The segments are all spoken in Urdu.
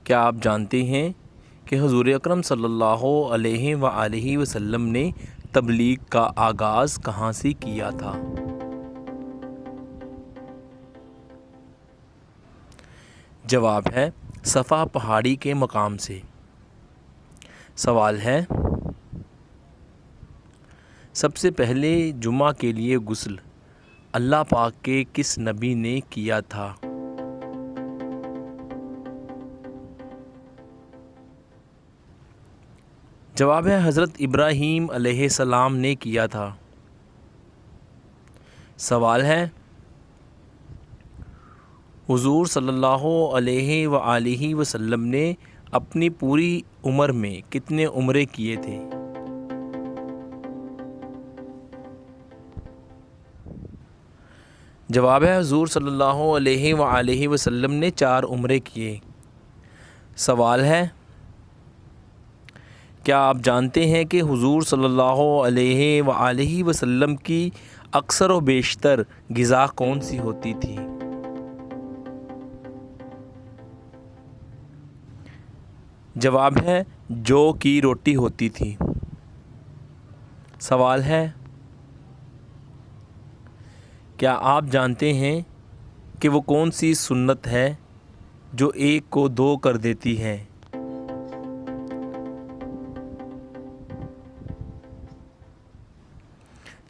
کیا آپ جانتے ہیں کہ حضور اکرم صلی اللہ علیہ وآلہ وسلم نے تبلیغ کا آغاز کہاں سے کیا تھا؟ جواب ہے صفا پہاڑی کے مقام سے۔ سوال ہے سب سے پہلے جمعہ کے لیے غسل اللہ پاک کے کس نبی نے کیا تھا؟ جواب ہے حضرت ابراہیم علیہ السلام نے کیا تھا۔ سوال ہے حضور صلی اللہ علیہ وآلہ وسلم نے اپنی پوری عمر میں کتنے عمرے کیے تھے؟ جواب ہے حضور صلی اللہ علیہ وآلہ وسلم نے 4 عمرے کیے۔ سوال ہے کیا آپ جانتے ہیں کہ حضور صلی اللہ علیہ وآلہ وسلم کی اکثر و بیشتر غذا کون سی ہوتی تھی؟ جواب ہے جو کی روٹی ہوتی تھی۔ سوال ہے کیا آپ جانتے ہیں کہ وہ کون سی سنت ہے جو 1 کو 2 کر دیتی ہے؟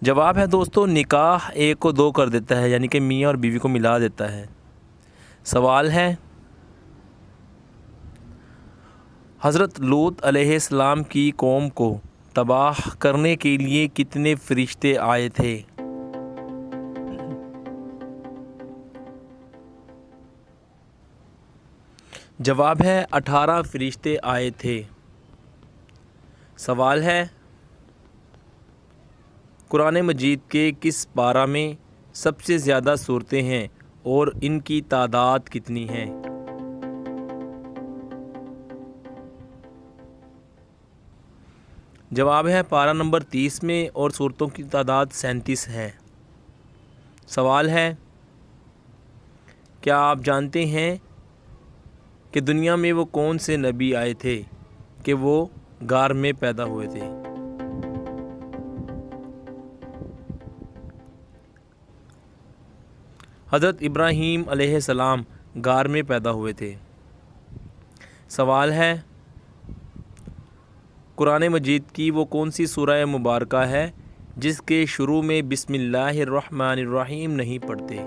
جواب ہے دوستو نکاح 1 کو 2 کر دیتا ہے، یعنی کہ میاں اور بیوی کو ملا دیتا ہے۔ سوال ہے حضرت لوط علیہ السلام کی قوم کو تباہ کرنے کے لیے کتنے فرشتے آئے تھے؟ جواب ہے 18 فرشتے آئے تھے۔ سوال ہے قرآن مجید کے کس پارہ میں سب سے زیادہ سورتیں ہیں اور ان کی تعداد کتنی ہے؟ جواب ہے پارہ نمبر 30 میں اور سورتوں کی تعداد 37 ہے۔ سوال ہے کیا آپ جانتے ہیں کہ دنیا میں وہ کون سے نبی آئے تھے کہ وہ غار میں پیدا ہوئے تھے؟ حضرت ابراہیم علیہ السلام غار میں پیدا ہوئے تھے۔ سوال ہے قرآن مجید کی وہ کون سی سورہ مبارکہ ہے جس کے شروع میں بسم اللہ الرحمن الرحیم نہیں پڑھتے؟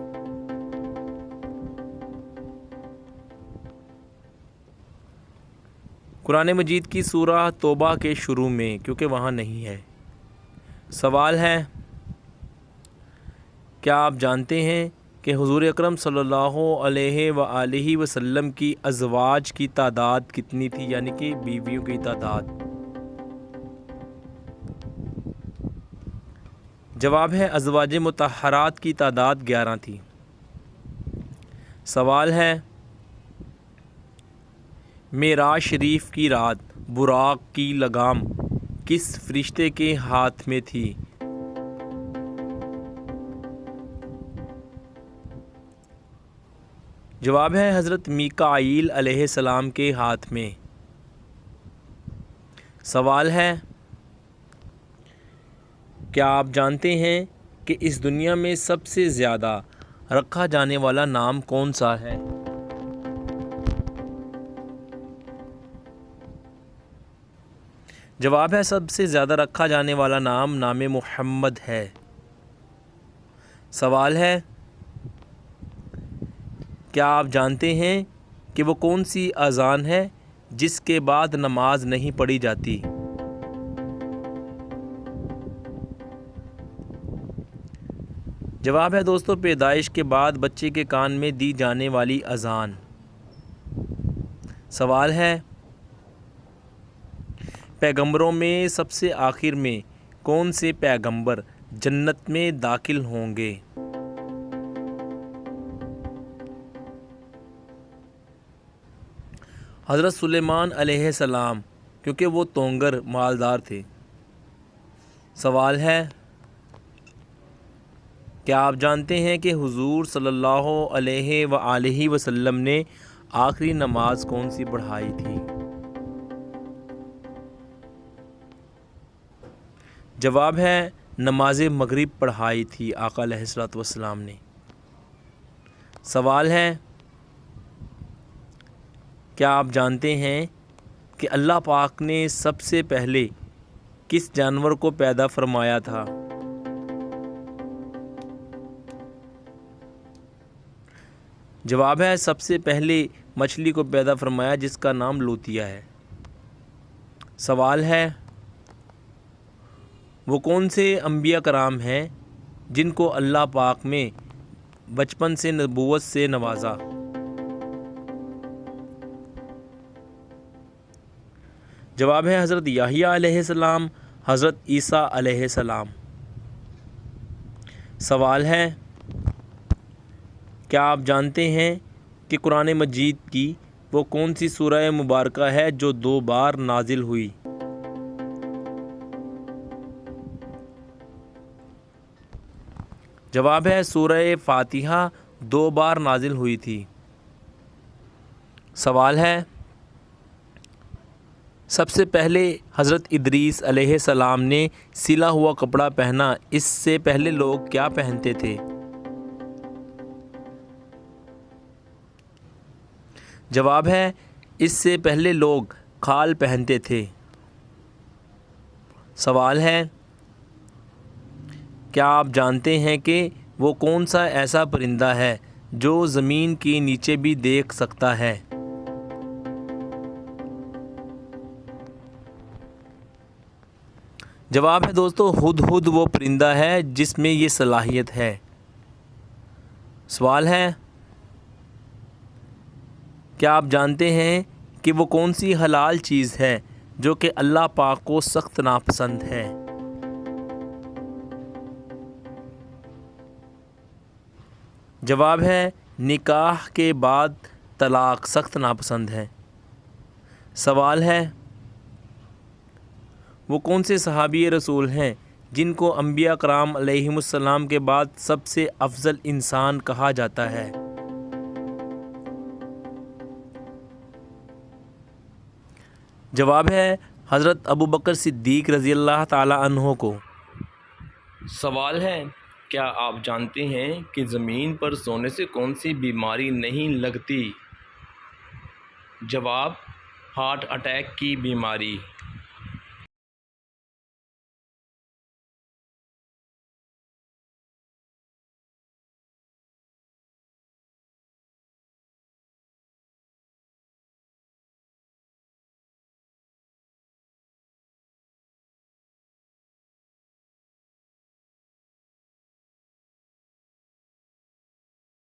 قرآن مجید کی سورہ توبہ کے شروع میں، کیونکہ وہاں نہیں ہے۔ سوال ہے کیا آپ جانتے ہیں کہ حضور اکرم صلی اللہ علیہ وآلہ وسلم کی ازواج کی تعداد کتنی تھی، یعنی کہ بیویوں کی تعداد؟ جواب ہے ازواج مطہرات کی تعداد 11 تھی۔ سوال ہے معراج شریف کی رات براق کی لگام کس فرشتے کے ہاتھ میں تھی؟ جواب ہے حضرت میکائیل علیہ السلام کے ہاتھ میں۔ سوال ہے کیا آپ جانتے ہیں کہ اس دنیا میں سب سے زیادہ رکھا جانے والا نام کون سا ہے؟ جواب ہے سب سے زیادہ رکھا جانے والا نام محمد ہے۔ سوال ہے کیا آپ جانتے ہیں کہ وہ کون سی اذان ہے جس کے بعد نماز نہیں پڑھی جاتی؟ جواب ہے دوستو پیدائش کے بعد بچے کے کان میں دی جانے والی اذان۔ سوال ہے پیغمبروں میں سب سے آخر میں کون سے پیغمبر جنت میں داخل ہوں گے؟ حضرت سلیمان علیہ السلام، کیونکہ وہ تونگر مالدار تھے۔ سوال ہے کیا آپ جانتے ہیں کہ حضور صلی اللہ علیہ وآلہ وسلم نے آخری نماز کون سی پڑھائی تھی؟ جواب ہے نماز مغرب پڑھائی تھی آقا علیہ الصلوۃ والسلام نے۔ سوال ہے کیا آپ جانتے ہیں کہ اللہ پاک نے سب سے پہلے کس جانور کو پیدا فرمایا تھا؟ جواب ہے سب سے پہلے مچھلی کو پیدا فرمایا جس کا نام لوتیا ہے۔ سوال ہے وہ کون سے انبیاء کرام ہیں جن کو اللہ پاک میں بچپن سے نبوت سے نوازا؟ جواب ہے حضرت یحییٰ علیہ السلام، حضرت عیسیٰ علیہ السلام۔ سوال ہے کیا آپ جانتے ہیں کہ قرآن مجید کی وہ کون سی سورہ مبارکہ ہے جو 2 بار نازل ہوئی؟ جواب ہے سورہ فاتحہ 2 بار نازل ہوئی تھی۔ سوال ہے سب سے پہلے حضرت ادریس علیہ السلام نے سلا ہوا کپڑا پہنا، اس سے پہلے لوگ کیا پہنتے تھے؟ جواب ہے اس سے پہلے لوگ کھال پہنتے تھے۔ سوال ہے کیا آپ جانتے ہیں کہ وہ کون سا ایسا پرندہ ہے جو زمین کے نیچے بھی دیکھ سکتا ہے؟ جواب ہے دوستو ہدہد وہ پرندہ ہے جس میں یہ صلاحیت ہے۔ سوال ہے کیا آپ جانتے ہیں کہ وہ کون سی حلال چیز ہے جو کہ اللہ پاک کو سخت ناپسند ہے؟ جواب ہے نکاح کے بعد طلاق سخت ناپسند ہے۔ سوال ہے وہ کون سے صحابی رسول ہیں جن کو انبیاء کرام علیہم السلام کے بعد سب سے افضل انسان کہا جاتا ہے؟ جواب ہے حضرت ابوبکر صدیق رضی اللہ تعالی عنہ کو۔ سوال ہے کیا آپ جانتے ہیں کہ زمین پر سونے سے کون سی بیماری نہیں لگتی؟ جواب ہارٹ اٹیک کی بیماری۔